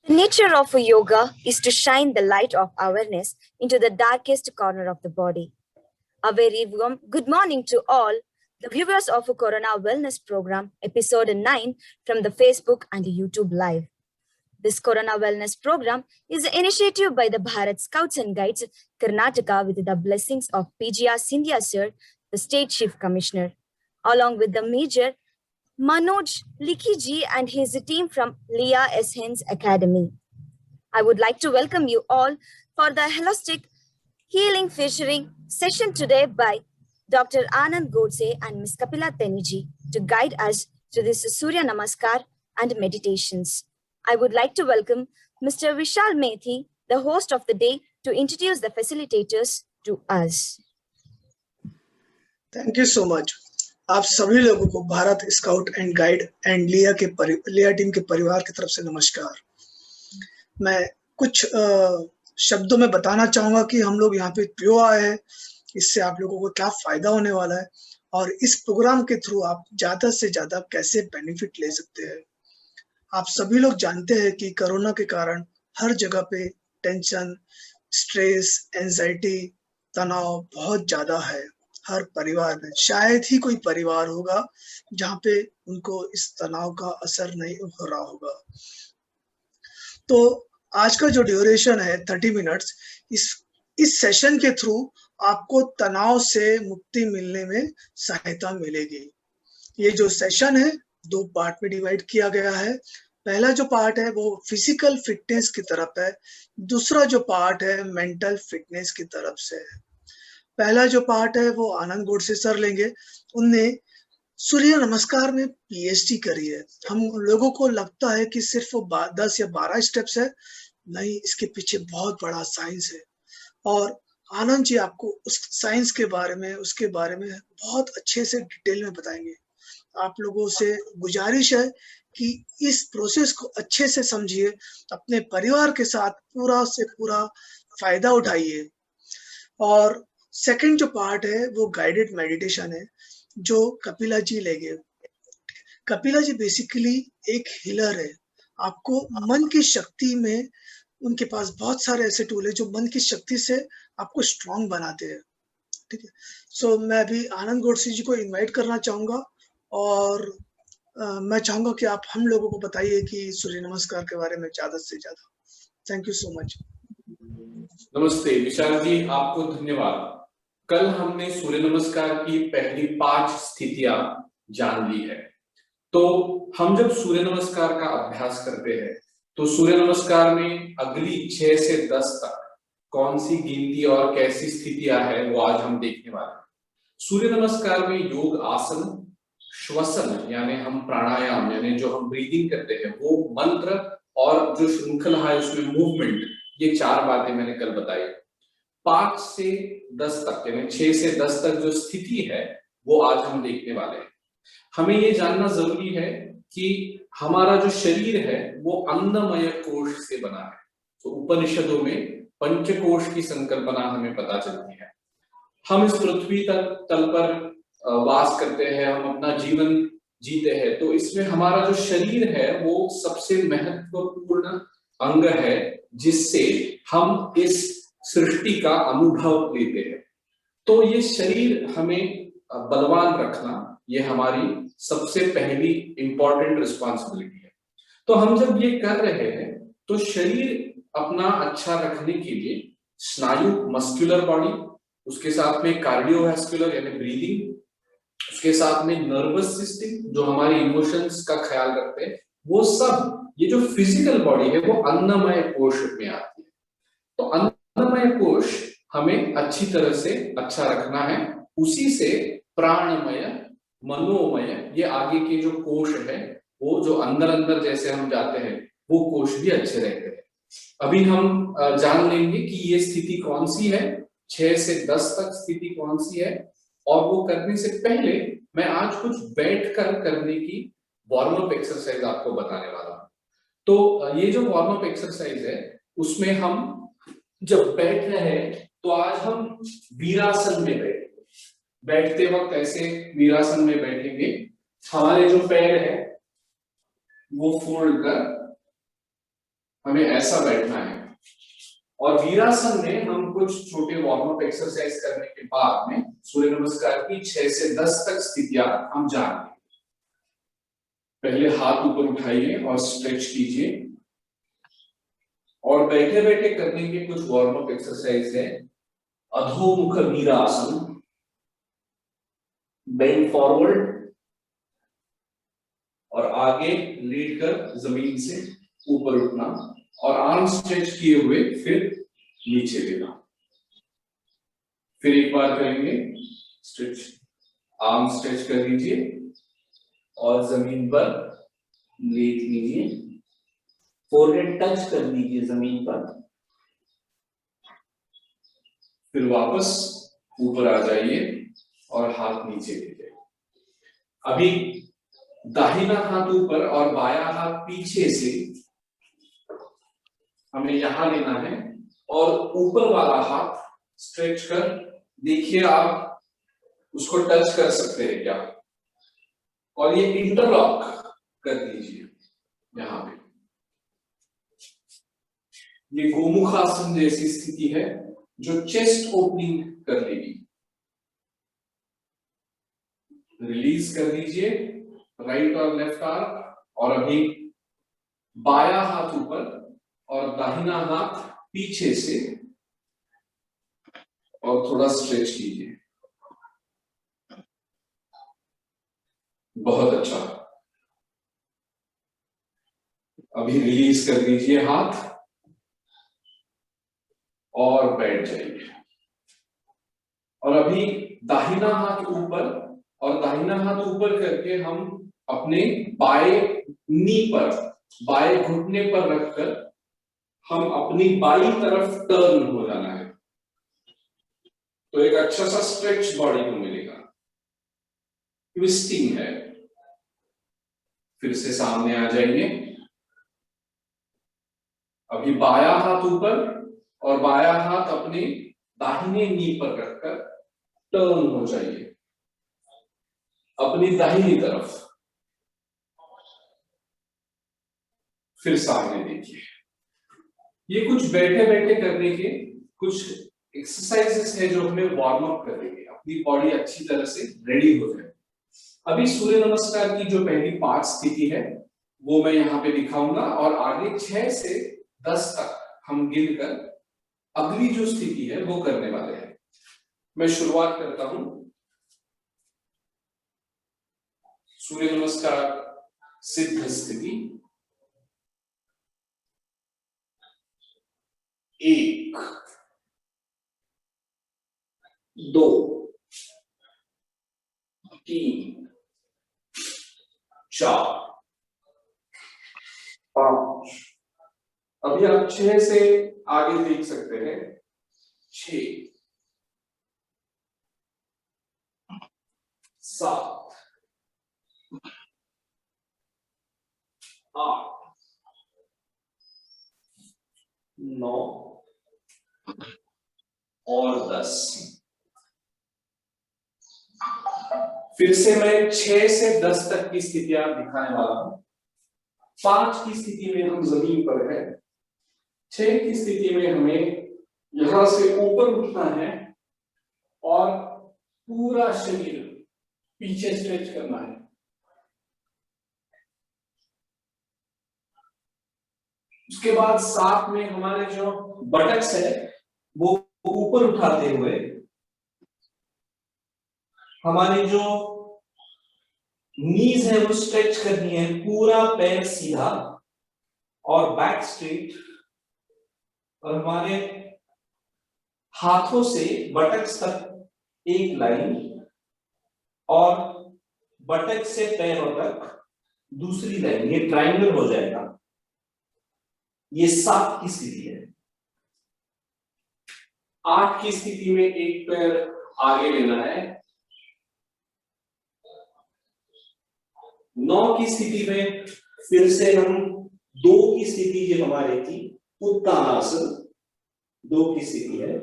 The nature of yoga is to shine the light of awareness into the darkest corner of the body. A very warm good morning to all the viewers of a Corona Wellness Program, episode 9 from the Facebook and YouTube Live. This Corona Wellness Program is an initiative by the Bharat Scouts and Guides, Karnataka, with the blessings of PGR Sindhya Sir, the State Chief Commissioner, along with the Major Manoj Likiji and his team from Leah S. Hens Academy. I would like to welcome you all for the holistic healing featuring session today by Dr. Anand Godse and Ms. Kapila Teniji to guide us through this Surya Namaskar and meditations. I would like to welcome Mr. Vishal Methi, the host of the day, to introduce the facilitators to us. Thank you so much. आप सभी लोगों को Bharat scout and guide and लिया team के परिवार की तरफ से नमस्कार। मैं कुछ शब्दों में बताना चाहूंगा कि हम लोग यहाँ पे क्यों आए हैं, इससे आप लोगों को क्या फायदा होने वाला है और इस प्रोग्राम के थ्रू आप ज्यादा से ज्यादा कैसे बेनिफिट ले सकते हैं। आप सभी लोग जानते हैं कि कोरोना के कारण हर जगह पे टेंशन, स्ट्रेस, एंजाइटी, तनाव बहुत ज्यादा है। हर परिवार में शायद ही कोई परिवार होगा जहाँ पे उनको इस तनाव का असर नहीं हो रहा होगा। तो आज का जो ड्यूरेशन है 30 मिनट्स, इस सेशन के थ्रू आपको तनाव से मुक्ति मिलने में सहायता मिलेगी। ये जो सेशन है 2 पार्ट में डिवाइड किया गया है। पहला जो पार्ट है वो फिजिकल फिटनेस की तरफ है, दूसरा जो पार्ट है मेंटल फिटनेस की तरफ से है। पहला जो पार्ट है वो आनंद गोडसे सर लेंगे। उनने सूर्य नमस्कार में पीएचडी करी है। हम लोगों को लगता है कि सिर्फ 10 या 12 स्टेप्स है, नहीं, इसके पीछे बहुत बड़ा साइंस है और आनंद जी आपको उस साइंस के बारे में, उसके बारे में बहुत अच्छे से डिटेल में बताएंगे। आप लोगों से गुजारिश है कि इस प्रोसेस को अच्छे से समझिए, अपने परिवार के साथ पूरा से पूरा फायदा उठाइए। और सेकंड जो पार्ट है वो गाइडेड मेडिटेशन है जो कपिला जी लेंगे। कपिला जी बेसिकली एक हीलर है। आपको मन की शक्ति में, उनके पास बहुत सारे ऐसे टूल है जो मन की शक्ति से आपको स्ट्रांग बनाते हैं। ठीक है, सो मैं अभी आनंद गोडसे जी को इनवाइट करना चाहूंगा और मैं चाहूंगा कि आप हम लोगों को बताइए कि सूर्य नमस्कार के बारे में ज्यादा से ज्यादा। Thank you so much. नमस्ते विशाल जी, आपको धन्यवाद। कल हमने सूर्य नमस्कार की पहली 5 स्थितियां जान ली है। तो हम जब सूर्य नमस्कार का अभ्यास करते हैं तो सूर्य नमस्कार में अगली 6 से 10 तक कौन सी गिनती और कैसी स्थितियां हैं वो आज हम देखने वाले हैं। सूर्य नमस्कार में योग आसन, श्वसन यानी हम प्राणायाम यानी जो हम ब्रीदिंग करते हैं वो, मंत्र और जो श्रृंखला है उसमें मूवमेंट, ये 4 बातें मैंने कल बताई। 5 से 10 तक यानी 6 से 10 तक जो स्थिति है वो आज हम देखने वाले हैं। हमें ये जानना जरूरी है कि हमारा जो शरीर है वो अन्नमय कोश से बना है। तो उपनिषदों में पंचकोश की संकल्पना हमें पता चलती है। हम इस पृथ्वी तल पर वास करते हैं, हम अपना जीवन जीते हैं, तो इसमें हमारा जो शरीर है वो सबसे महत्वपूर्ण अंग है जिससे हम इस सृष्टि का अनुभव लेते हैं। तो ये शरीर हमें बलवान रखना, ये हमारी सबसे पहली इंपॉर्टेंट रिस्पॉन्सिबिलिटी है। तो हम जब ये कर रहे हैं तो शरीर अपना अच्छा रखने के लिए स्नायु, मस्कुलर बॉडी, उसके साथ में कार्डियोवैस्कुलर यानी ब्रीदिंग, उसके साथ में नर्वस सिस्टम जो हमारे इमोशंस का ख्याल रखते हैं, वो सब, ये जो फिजिकल बॉडी है वो अन्नमय कोश में आती है। तो अन्नमय कोश हमें अच्छी तरह से अच्छा रखना है। उसी से प्राणमय, मनोमय, ये आगे के जो कोश है वो जो अंदर अंदर जैसे हम जाते हैं वो कोश भी अच्छे रहते हैं। अभी हम जान लेंगे कि ये स्थिति कौन सी है, 6 से 10 तक स्थिति कौन सी है। और वो करने से पहले मैं आज कुछ बैठकर करने की वार्म अप एक्सरसाइज आपको बताने वाला हूँ। तो ये जो वार्म अप एक्सरसाइज है उसमें हम जब बैठ रहे हैं तो आज हम वीरासन में बैठेंगे। बैठते वक्त ऐसे वीरासन में बैठेंगे, हमारे जो पैर है वो फोल्ड कर हमें ऐसा बैठना है। और वीरासन में हम कुछ छोटे वार्म अप एक्सरसाइज करने के बाद में सूर्य नमस्कार की 6 से 10 तक स्थितियां हम जानेंगे। पहले हाथ ऊपर उठाइए और स्ट्रेच कीजिए, और बैठे बैठे करने के कुछ वार्म अप एक्सरसाइज है। अधोमुख वीरासन, बेंड फॉरवर्ड और आगे लेट कर जमीन से ऊपर उठना और आर्म स्ट्रेच किए हुए फिर नीचे लेना। फिर एक बार करेंगे स्ट्रेच, आर्म स्ट्रेच कर लीजिए और जमीन पर लेट लीजिए, फोरहेड टच कर लीजिए जमीन पर, फिर वापस ऊपर आ जाइए और हाथ नीचे लीजिए। अभी दाहिना हाथ ऊपर और बायां हाथ पीछे से हमें यहां लेना है और ऊपर वाला हाथ स्ट्रेच कर, देखिए आप उसको टच कर सकते हैं क्या, और ये इंटरलॉक कर दीजिए यहां पे। ये गोमुखासन जैसी स्थिति है जो चेस्ट ओपनिंग कर लेगी। रिलीज कर दीजिए राइट और लेफ्ट आर्म, और अभी बायां हाथ ऊपर और दाहिना हाथ पीछे से, और थोड़ा स्ट्रेच कीजिए। बहुत अच्छा। अभी रिलीज कर दीजिए हाथ और बैठ जाइए। और अभी दाहिना हाथ ऊपर और दाहिना हाथ ऊपर करके हम अपने बाएं नी पर, बाएं घुटने पर रखकर हम अपनी बाई तरफ टर्न हो जाना है। तो एक अच्छा सा स्ट्रेच बॉडी को मिलेगा। ट्विस्टिंग है। फिर से सामने आ जाइए। अभी बायां हाथ ऊपर और बायां हाथ अपने दाहिने नी पर रखकर टर्न हो जाइए अपनी दाहिनी तरफ। फिर सामने देखिए। ये कुछ बैठे बैठे करने के कुछ एक्सरसाइजेस है जो हमें वार्म अप करेंगे, अपनी बॉडी अच्छी तरह से रेडी हो जाए। अभी सूर्य नमस्कार की जो पहली 5 स्थिति है वो मैं यहाँ पे दिखाऊंगा, और आगे 6 से 10 तक हम गिनकर अगली जो स्थिति है वो करने वाले हैं। मैं शुरुआत करता हूं। सूर्य नमस्कार सिद्ध स्थिति 1, 2, 3, 4, 5। अभी आप 6 से आगे देख सकते हैं। 6, 7, 8, 9 और 10। फिर से मैं 6 से 10 तक की स्थितियां दिखाने वाला हूं। 5 की स्थिति में हम जमीन पर हैं। 6 की स्थिति में हमें यहां से ऊपर उठना है और पूरा शरीर पीछे स्ट्रेच करना है। उसके बाद 7 में हमारे जो बटक्स है वो ऊपर उठाते हुए हमारी जो नीज है वो स्ट्रेच करनी है, पूरा पैर सीधा और बैक स्ट्रेट, और हमारे हाथों से बटक्स तक एक लाइन और बटक से पैरों तक दूसरी लाइन, ये ट्रायंगल हो जाएगा। ये 7 की स्थिति है। 8 की स्थिति में एक पैर आगे लेना है। 9 की स्थिति में फिर से हम 2 की स्थिति जो हमारी थी उत्तानासन 2 की स्थिति है,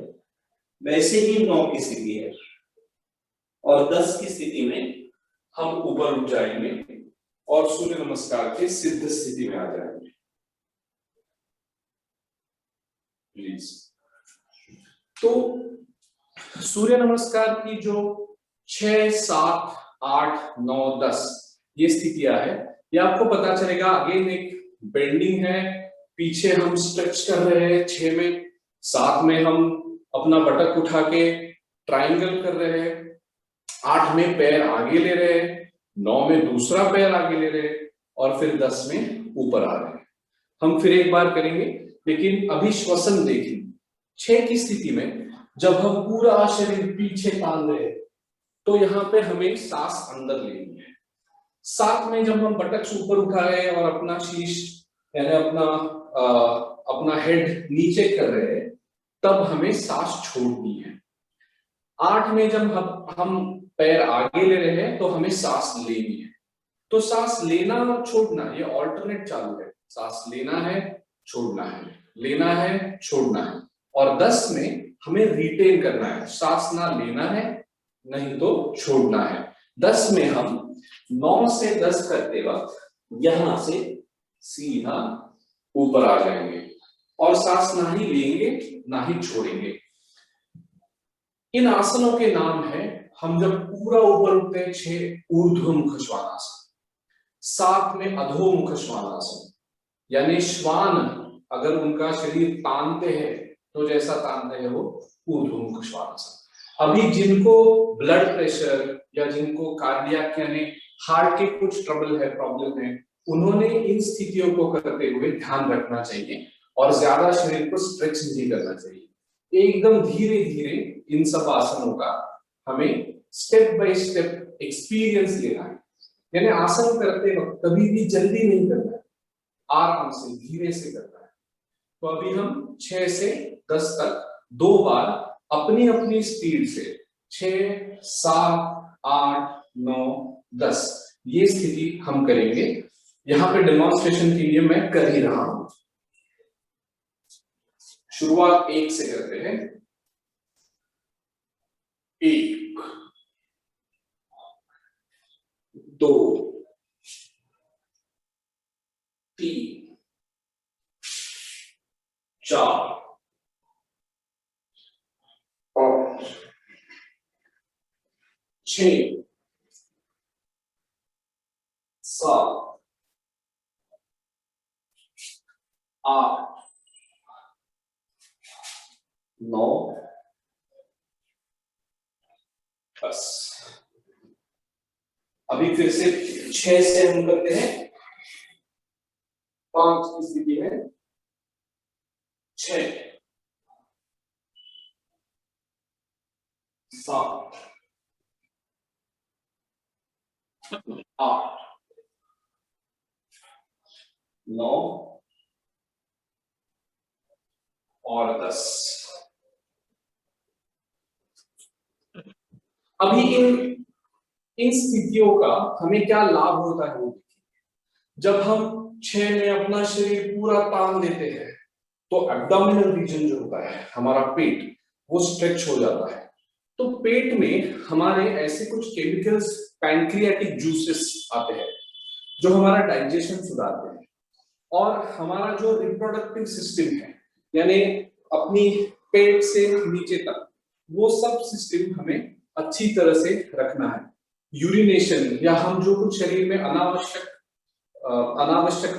वैसे ही 9 की स्थिति है। और 10 की स्थिति में हम ऊपर उठ जाएंगे और सूर्य नमस्कार के सिद्ध स्थिति में आ जाएंगे। प्लीज। तो सूर्य नमस्कार की जो 6, 7, 8, 9, 10 ये स्थितियां है, ये आपको पता चलेगा। अगेन एक बेंडिंग है, पीछे हम स्ट्रेच कर रहे हैं 6 में, 7 में हम अपना बटक उठा के ट्राइंगल कर रहे हैं, 8 में पैर आगे ले रहे हैं, 9 में दूसरा पैर आगे ले रहे हैं, और फिर 10 में ऊपर आ रहे हैं। हम फिर एक बार करेंगे, लेकिन अभी श्वसन देखेंगे। 6 की स्थिति में जब हम पूरा शरीर पीछे तान रहे हैं, तो यहाँ पे हमें सांस अंदर लेनी है। 7 में जब हम बटक से ऊपर उठा रहे हैं और अपना शीश यानी अपना हेड नीचे कर रहे हैं, तब हमें सांस छोड़नी है। 8 में जब हम पैर आगे ले रहे हैं, तो हमें सांस लेनी है। तो सांस लेना और छोड़ना ये ऑल्टरनेट चालू है। सांस लेना है, छोड़ना है, लेना है, छोड़ना है। और 10 में हमें रिटेन करना है, सांस ना लेना है नहीं तो छोड़ना है। 10 में हम 9 से 10 करते वक्त यहां से सीधा ऊपर आ जाएंगे और सांस ना ही लेंगे ना ही छोड़ेंगे। इन आसनों के नाम है, हम जब पूरा ऊपर उठते हैं 6 ऊर्ध्वमुख श्वानासन, 7 में अधोमुख श्वानासन, यानी श्वान अगर उनका शरीर तानते हैं तो जैसा तानते हैं वो ऊर्ध्वमुख श्वानासन। अभी जिनको ब्लड प्रेशर या जिनको कार्डियक यानी हार्ट के कुछ ट्रबल है, प्रॉब्लम है, उन्होंने इन स्थितियों को करते हुए ध्यान रखना चाहिए और ज्यादा शरीर को स्ट्रेच नहीं करना चाहिए। एकदम धीरे धीरे इन सब आसनों का हमें स्टेप बाय स्टेप एक्सपीरियंस लेना है। यानी आसन करते वक्त कभी भी जल्दी नहीं करना है, आराम से धीरे से करना है। तो अभी हम 6 से 10 तक 2 बार अपनी अपनी स्पीड से 6, 7, 8, 9, 10 ये स्थिति हम करेंगे। यहाँ पे डेमोन्स्ट्रेशन के लिए मैं कर ही रहा हूं। शुरुआत 1 से करते हैं। 1, 2, 3, 4, 5, 6, 7, 8, 9, 10। अभी फिर से 6 से हम करते हैं। 5 की स्थिति है, 6, 7, 8, 9 और 10। अभी इन स्थितियों का हमें क्या लाभ होता है वो देखिए। जब हम 6 में अपना शरीर पूरा तान देते हैं तो एब्डोमिनल रीजन जो होता है, हमारा पेट, वो स्ट्रेच हो जाता है। तो पेट में हमारे ऐसे कुछ केमिकल्स, पैंक्रियाटिक जूसेस आते हैं जो हमारा डाइजेशन सुधारते हैं, और हमारा जो रिप्रोडक्टिव सिस्टम है यानी अपनी पेट से नीचे तक, वो सब सिस्टम हमें अच्छी तरह से रखना है। यूरिनेशन या हम जो कुछ शरीर में अनावश्यक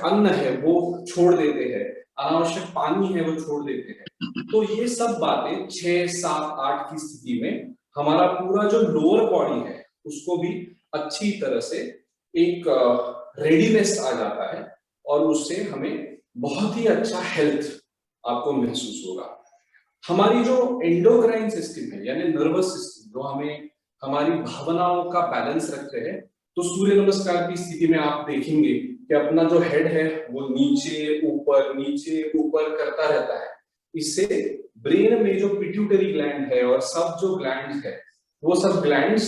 अन्न है वो छोड़ देते हैं, अनावश्यक पानी है वो छोड़ देते हैं। तो ये सब बातें 6, 7, 8 की स्थिति में हमारा पूरा जो लोअर बॉडी है उसको भी अच्छी तरह से एक रेडीनेस आ जाता है, और उससे हमें बहुत ही अच्छा हेल्थ आपको महसूस होगा। हमारी जो एंडोक्राइन सिस्टम है यानी नर्वस सिस्टम, जो हमें हमारी भावनाओं का बैलेंस रखते हैं, तो सूर्य नमस्कार की स्थिति में आप देखेंगे कि अपना जो हेड है वो नीचे ऊपर करता रहता है। इससे ब्रेन में जो पिट्यूटरी ग्लैंड है और सब जो ग्लैंड्स है, वो सब ग्लैंड्स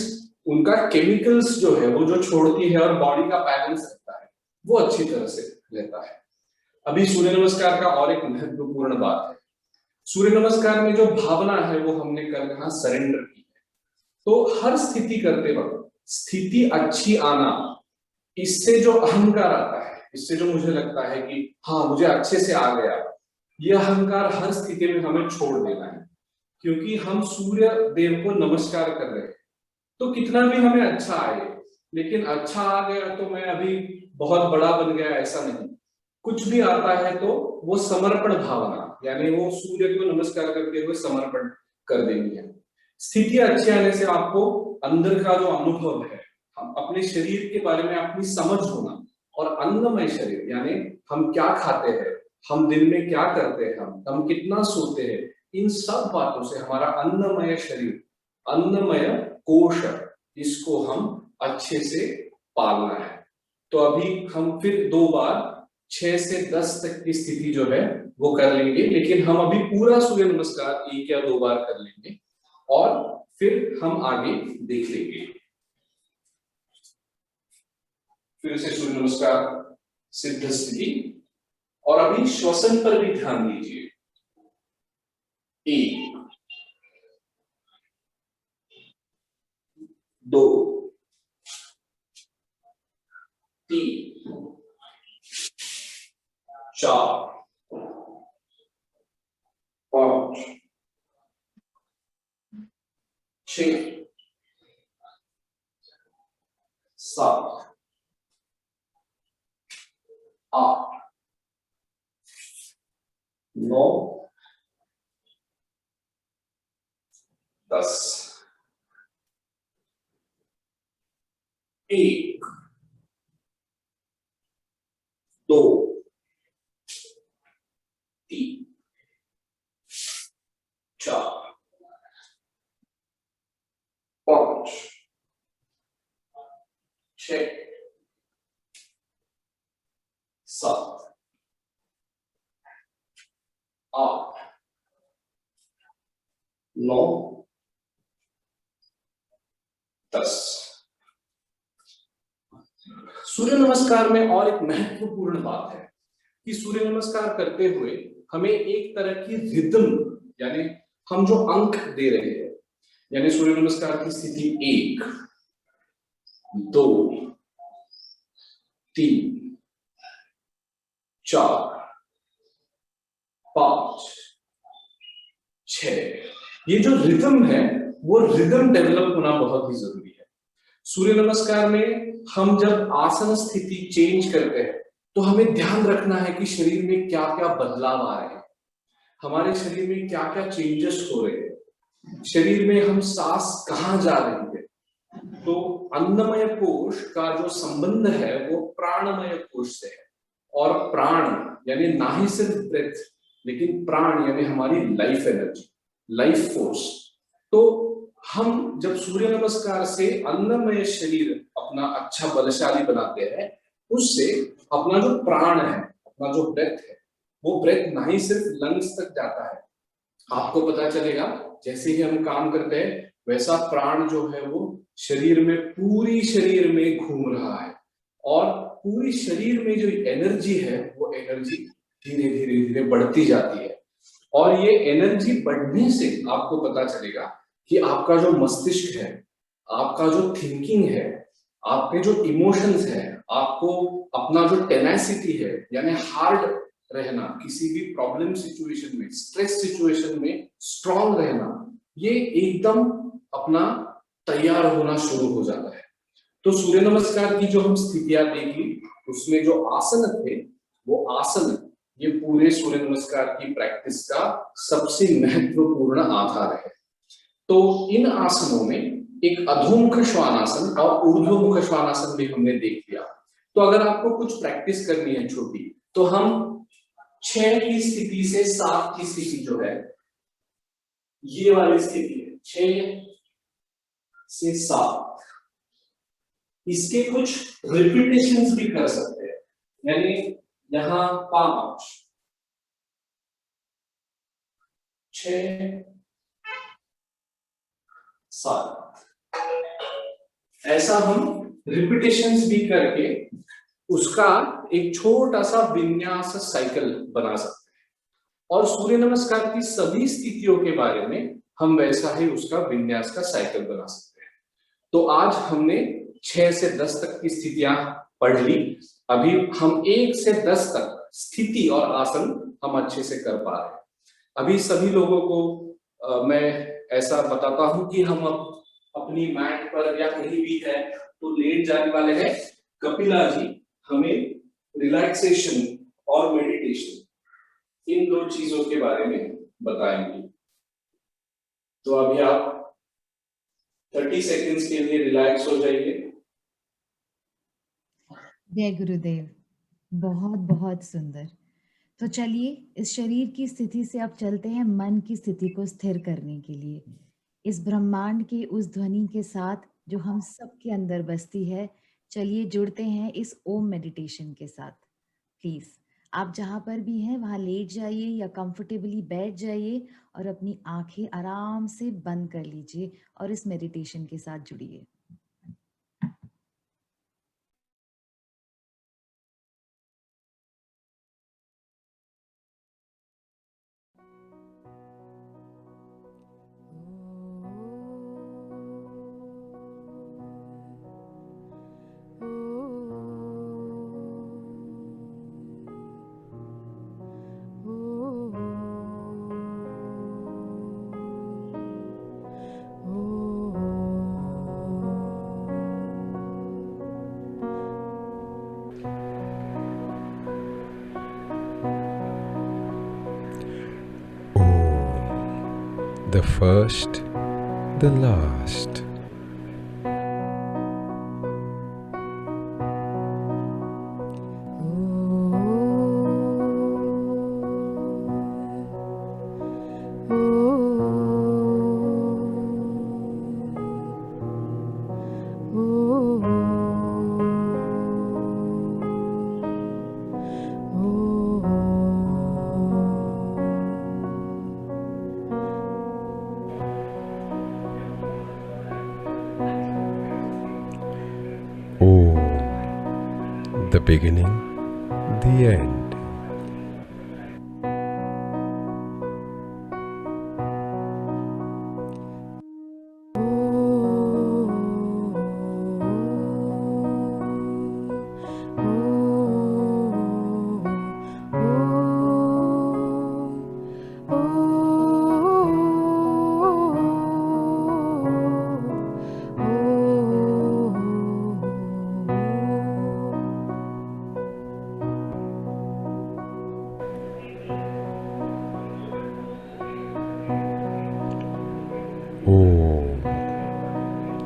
उनका केमिकल्स जो है वो जो छोड़ती है और बॉडी का बैलेंस रहता है, वो अच्छी तरह से रहता है। अभी सूर्य नमस्कार का और एक महत्वपूर्ण बात है, सूर्य नमस्कार में जो भावना है वो हमने कल कहा सरेंडर की है। तो हर स्थिति करते वक्त स्थिति अच्छी आना, इससे जो अहंकार आता है, इससे जो मुझे लगता है कि हाँ मुझे अच्छे से आ गया, ये अहंकार हर स्थिति में हमें छोड़ देना है, क्योंकि हम सूर्य देव को नमस्कार कर रहे हैं। तो कितना भी हमें अच्छा आए, लेकिन अच्छा आ गया तो मैं अभी बहुत बड़ा बन गया, ऐसा नहीं। कुछ भी आता है तो वो समर्पण भावना, यानी वो सूर्य को नमस्कार करते हुए समर्पण कर देनी है। स्थिति अच्छी आने से आपको अंदर का जो अनुभव है, हम अपने शरीर के बारे में अपनी समझ होना, और अन्नमय शरीर यानी हम क्या खाते हैं, हम दिन में क्या करते हैं, हम कितना सोते हैं, इन सब बातों से हमारा अन्नमय शरीर, अन्नमय कोश, इसको हम अच्छे से पालना है। तो अभी हम फिर 2 बार 6 से 10 तक की स्थिति जो है वो कर लेंगे, लेकिन हम अभी पूरा सूर्य नमस्कार 1 या 2 बार कर लेंगे और फिर हम आगे देख लेंगे। फिर से सूर्य नमस्कार सिद्ध स्थिति, और अभी श्वसन पर भी ध्यान दीजिए। 1 2 3 4 5 6 7 8 9 10। 1 2 3 4 5 6 7 8 9 10। सूर्य नमस्कार में और एक महत्वपूर्ण बात है कि सूर्य नमस्कार करते हुए हमें एक तरह की रिदम, यानी हम जो अंक दे रहे हैं, यानी सूर्य नमस्कार की स्थिति 1 2 3 4 5 6, ये जो रिदम है वो रिदम डेवलप होना बहुत ही जरूरी है। सूर्य नमस्कार में हम जब आसन स्थिति चेंज करते हैं तो हमें ध्यान रखना है कि शरीर में क्या क्या बदलाव आ रहे हैं, हमारे शरीर में क्या क्या चेंजेस हो रहे हैं, शरीर में हम सांस कहाँ जा रही है। तो अन्नमय कोश का जो संबंध है वो प्राणमय कोश से है, और प्राण यानी ना ही सिर्फ ब्रेथ, लेकिन प्राण यानी हमारी लाइफ एनर्जी, लाइफ फोर्स। तो हम जब सूर्य नमस्कार से अन्नमय शरीर अपना अच्छा बलशाली बनाते हैं, उससे अपना जो प्राण है, अपना जो ब्रेथ है, वो ब्रेथ ना ही सिर्फ लंग्स तक जाता है, आपको पता चलेगा जैसे ही हम काम करते हैं वैसा प्राण जो है वो शरीर में, पूरी शरीर में घूम रहा है, और पूरी शरीर में जो एनर्जी है वो एनर्जी धीरे धीरे धीरे बढ़ती जाती है। और ये एनर्जी बढ़ने से आपको पता चलेगा कि आपका जो मस्तिष्क है, आपका जो थिंकिंग है, आपके जो इमोशंस है, आपको अपना जो टेनेसिटी है, यानी हार्ड रहना, किसी भी प्रॉब्लम सिचुएशन में, स्ट्रेस सिचुएशन में स्ट्रांग रहना, ये एकदम अपना तैयार होना शुरू हो जाता है। तो सूर्य नमस्कार की जो हम स्थितियां देखी उसमें जो आसन थे, वो आसन ये पूरे सूर्य नमस्कार की प्रैक्टिस का सबसे महत्वपूर्ण आधार है। तो इन आसनों में एक अधोमुख श्वानासन और ऊर्ध्वमुख श्वानासन भी हमने देख लिया। तो अगर आपको कुछ प्रैक्टिस करनी है छोटी, तो हम 6 की स्थिति से 7 की स्थिति जो है, ये वाली स्थिति है 6 से 7, इसके कुछ रिपीटेशंस भी कर सकते हैं। यानी यहां 5 6 7, ऐसा हम रिपीटेशंस भी करके उसका एक छोटा सा विन्यास साइकिल बना सकते हैं, और सूर्य नमस्कार की सभी स्थितियों के बारे में हम वैसा ही उसका विन्यास का साइकिल बना सकते हैं। तो आज हमने 6 से 10 तक की स्थितियां पढ़ ली। अभी हम 1 से 10 तक स्थिति और आसन हम अच्छे से कर पा रहे हैं। अभी सभी लोगों को मैं ऐसा बताता हूं कि हम अपनी मैट पर या कहीं भी है तो लेट जाने वाले हैं। कपिला जी हमें रिलैक्सेशन और मेडिटेशन इन दो चीजों के बारे में बताएंगे। तो अभी आप 30 सेकंड्स के लिए रिलैक्स हो जाइए। जय गुरुदेव, बहुत बहुत सुंदर। तो चलिए इस शरीर की स्थिति से अब चलते हैं मन की स्थिति को स्थिर करने के लिए। इस ब्रह्मांड की उस ध्वनि के साथ जो हम सबके अंदर बसती है, चलिए जुड़ते हैं इस ओम मेडिटेशन के साथ। प्लीज आप जहाँ पर भी हैं वहाँ लेट जाइए या कंफर्टेबली बैठ जाइए और अपनी आंखें आराम से बंद कर लीजिए और इस मेडिटेशन के साथ जुड़िए। The first, the last. The beginning, the end.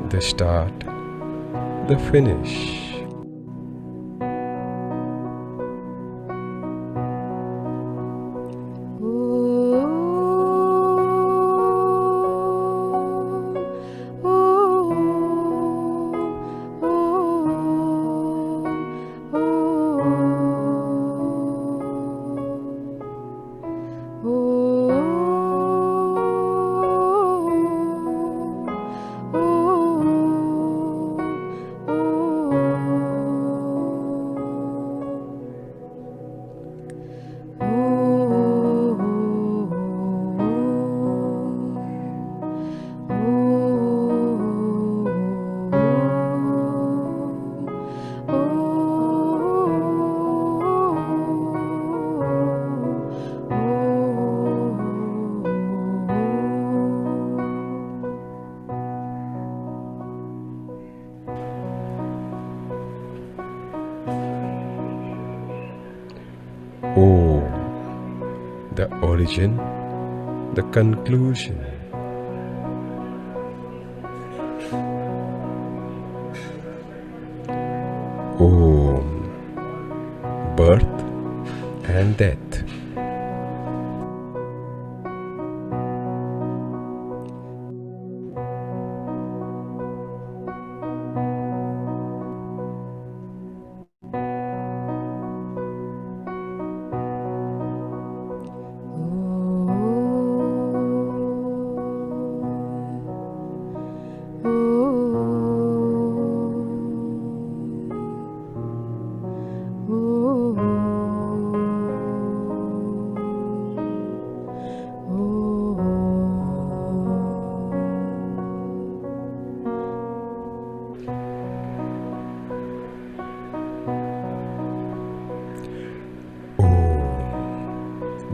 The start, the finish. The origin, the conclusion. Birth and death.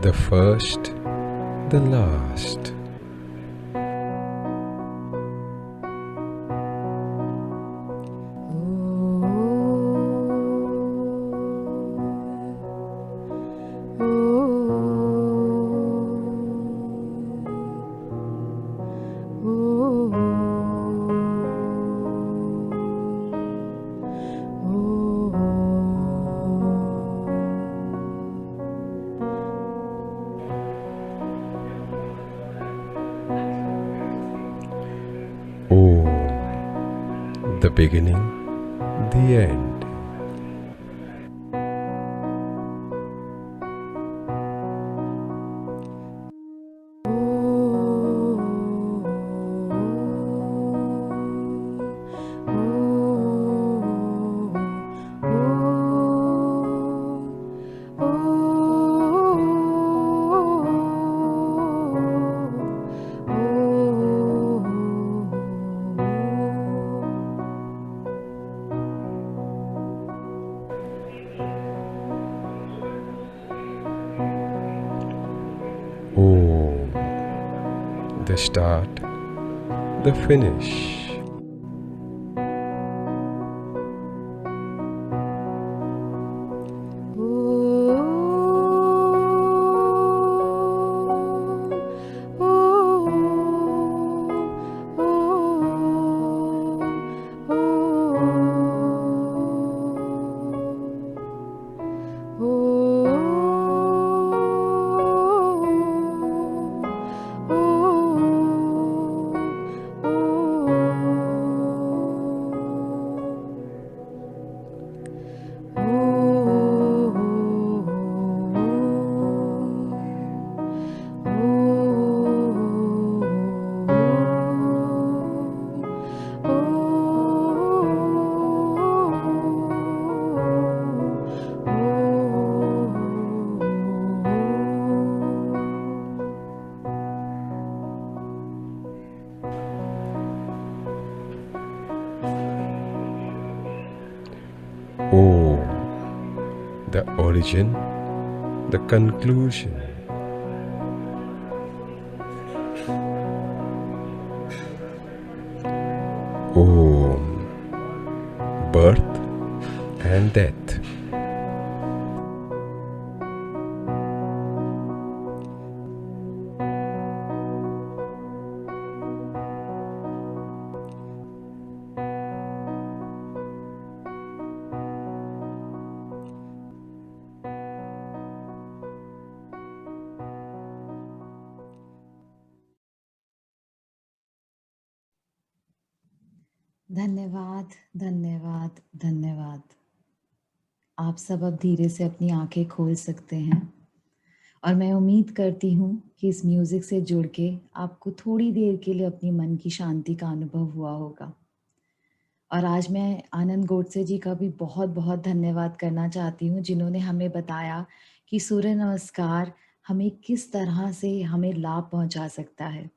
the first, the last. The beginning, the end. Om, the start, the finish. Om, the origin, the conclusion. Om, birth and death. धन्यवाद, धन्यवाद, धन्यवाद। आप सब अब धीरे से अपनी आंखें खोल सकते हैं और मैं उम्मीद करती हूँ कि इस म्यूजिक से जुड़ के आपको थोड़ी देर के लिए अपनी मन की शांति का अनुभव हुआ होगा। और आज मैं आनंद गोडसे जी का भी बहुत बहुत धन्यवाद करना चाहती हूँ, जिन्होंने हमें बताया कि सूर्य नमस्कार हमें किस तरह से हमें लाभ पहुँचा सकता है,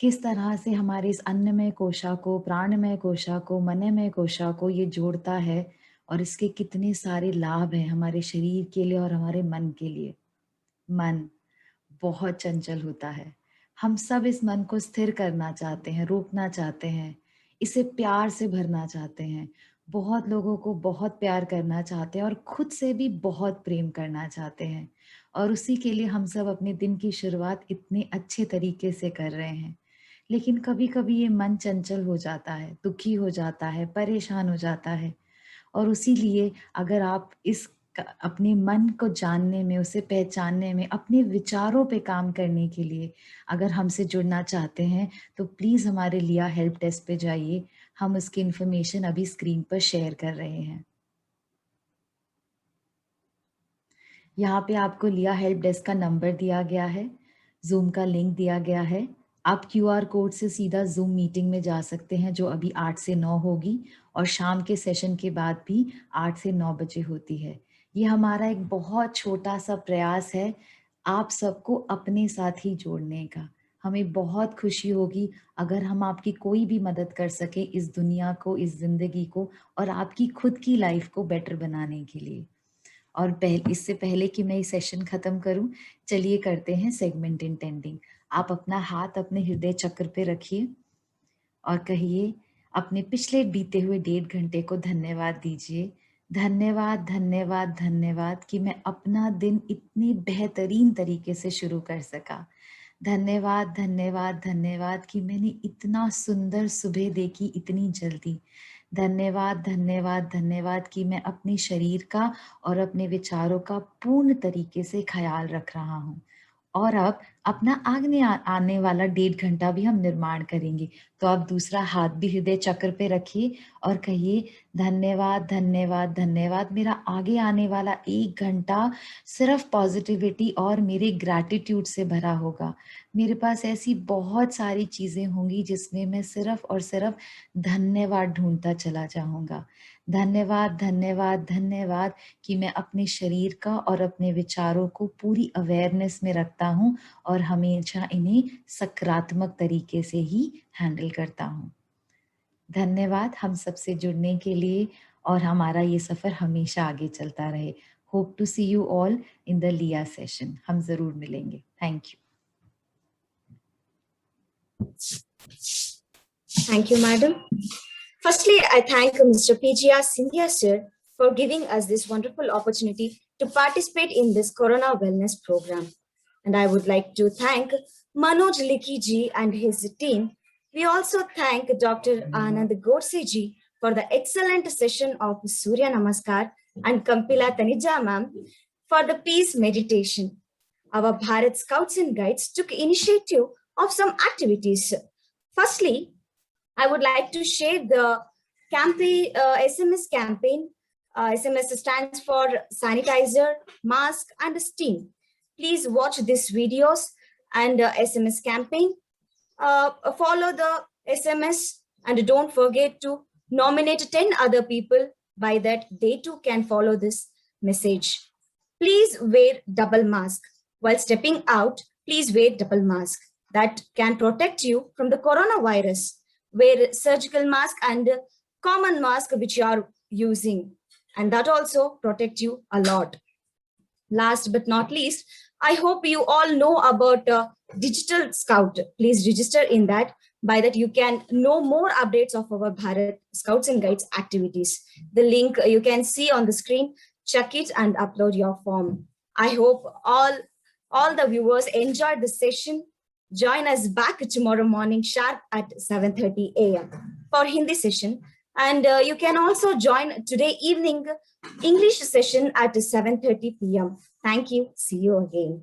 किस तरह से हमारे इस अन्नमय कोशा को, प्राणमय कोशा को, मनमय कोशा को ये जोड़ता है और इसके कितने सारे लाभ हैं हमारे शरीर के लिए और हमारे मन के लिए। मन बहुत चंचल होता है। हम सब इस मन को स्थिर करना चाहते हैं, रोकना चाहते हैं, इसे प्यार से भरना चाहते हैं, बहुत लोगों को बहुत प्यार करना चाहते हैं और खुद से भी बहुत प्रेम करना चाहते हैं। और उसी के लिए हम सब अपने दिन की शुरुआत इतने अच्छे तरीके से कर रहे हैं। लेकिन कभी कभी ये मन चंचल हो जाता है, दुखी हो जाता है, परेशान हो जाता है। और उसी लिए अगर आप अपने मन को जानने में, उसे पहचानने में, अपने विचारों पे काम करने के लिए अगर हमसे जुड़ना चाहते हैं तो प्लीज़ हमारे लिया हेल्प डेस्क पे जाइए। हम उसकी इन्फॉर्मेशन अभी स्क्रीन पर शेयर कर रहे हैं। यहाँ पे आपको लिया हेल्प डेस्क का नंबर दिया गया है, जूम का लिंक दिया गया है। आप QR कोड से सीधा जूम मीटिंग में जा सकते हैं, जो अभी 8 से 9 होगी और शाम के सेशन के बाद भी 8 से 9 बजे होती है। ये हमारा एक बहुत छोटा सा प्रयास है आप सबको अपने साथ ही जोड़ने का। हमें बहुत खुशी होगी अगर हम आपकी कोई भी मदद कर सके इस दुनिया को, इस जिंदगी को और आपकी खुद की लाइफ को बेटर बनाने के लिए। और इससे पहले कि मैं ये सेशन खत्म करूं, चलिए करते हैं सेगमेंट इंटेंडिंग। आप अपना हाथ अपने हृदय चक्र पे रखिए और कहिए, अपने पिछले बीते हुए 1.5 घंटे को धन्यवाद दीजिए। धन्यवाद धन्यवाद धन्यवाद कि मैं अपना दिन इतनी बेहतरीन तरीके से शुरू कर सका। धन्यवाद धन्यवाद धन्यवाद कि मैंने इतना सुंदर सुबह देखी इतनी जल्दी। धन्यवाद धन्यवाद धन्यवाद कि मैं अपने शरीर का और अपने विचारों का पूर्ण तरीके से ख्याल रख रहा हूँ। और अब अपना आने वाला 1.5 घंटा भी हम निर्माण करेंगे। तो आप दूसरा हाथ भी हृदय चक्र पे रखिए और कहिए, धन्यवाद धन्यवाद धन्यवाद, मेरा आगे आने वाला 1 घंटा सिर्फ पॉजिटिविटी और मेरे ग्रैटिट्यूड से भरा होगा। मेरे पास ऐसी बहुत सारी चीजें होंगी जिसमें मैं सिर्फ और सिर्फ धन्यवाद ढूंढता चला जाऊंगा। धन्यवाद धन्यवाद धन्यवाद कि मैं अपने शरीर का और अपने विचारों को पूरी अवेयरनेस में रखता हूँ और हमेशा इन्हें सकारात्मक तरीके से ही हैंडल करता हूँ। धन्यवाद हम सबसे जुड़ने के लिए, और हमारा ये सफर हमेशा आगे चलता रहे। Hope to see you all in the लिया सेशन। हम जरूर मिलेंगे। Thank you. Thank you, madam. Firstly, I thank Mr. PGR Sindhya sir for giving us this wonderful opportunity to participate in this Corona Wellness Program. And I would like to thank Manoj Likhi ji and his team. We also thank Dr. Anand Godse ji for the excellent session of Surya Namaskar and Kampila Tanija ma'am for the peace meditation. Our Bharat Scouts and Guides took initiative of some activities. Firstly, I would like to share the campaign, SMS campaign. SMS stands for sanitizer, mask, and steam. Please watch these videos and SMS campaign. Follow the SMS and don't forget to nominate 10 other people. By that, they too can follow this message. Please wear double mask. While stepping out, please wear double mask. That can protect you from the coronavirus. Wear surgical mask and common mask which you are using, and that also protect you a lot. Last but not least, I hope you all know about Digital Scout. Please register in that. By that, you can know more updates of our Bharat Scouts and Guides activities. The link you can see on the screen. Check it and upload your form. I hope all the viewers enjoyed the session. Join us back tomorrow morning sharp at 7:30 a.m. for Hindi session. And you can also join today evening English session at 7:30 p.m. Thank you. See you again.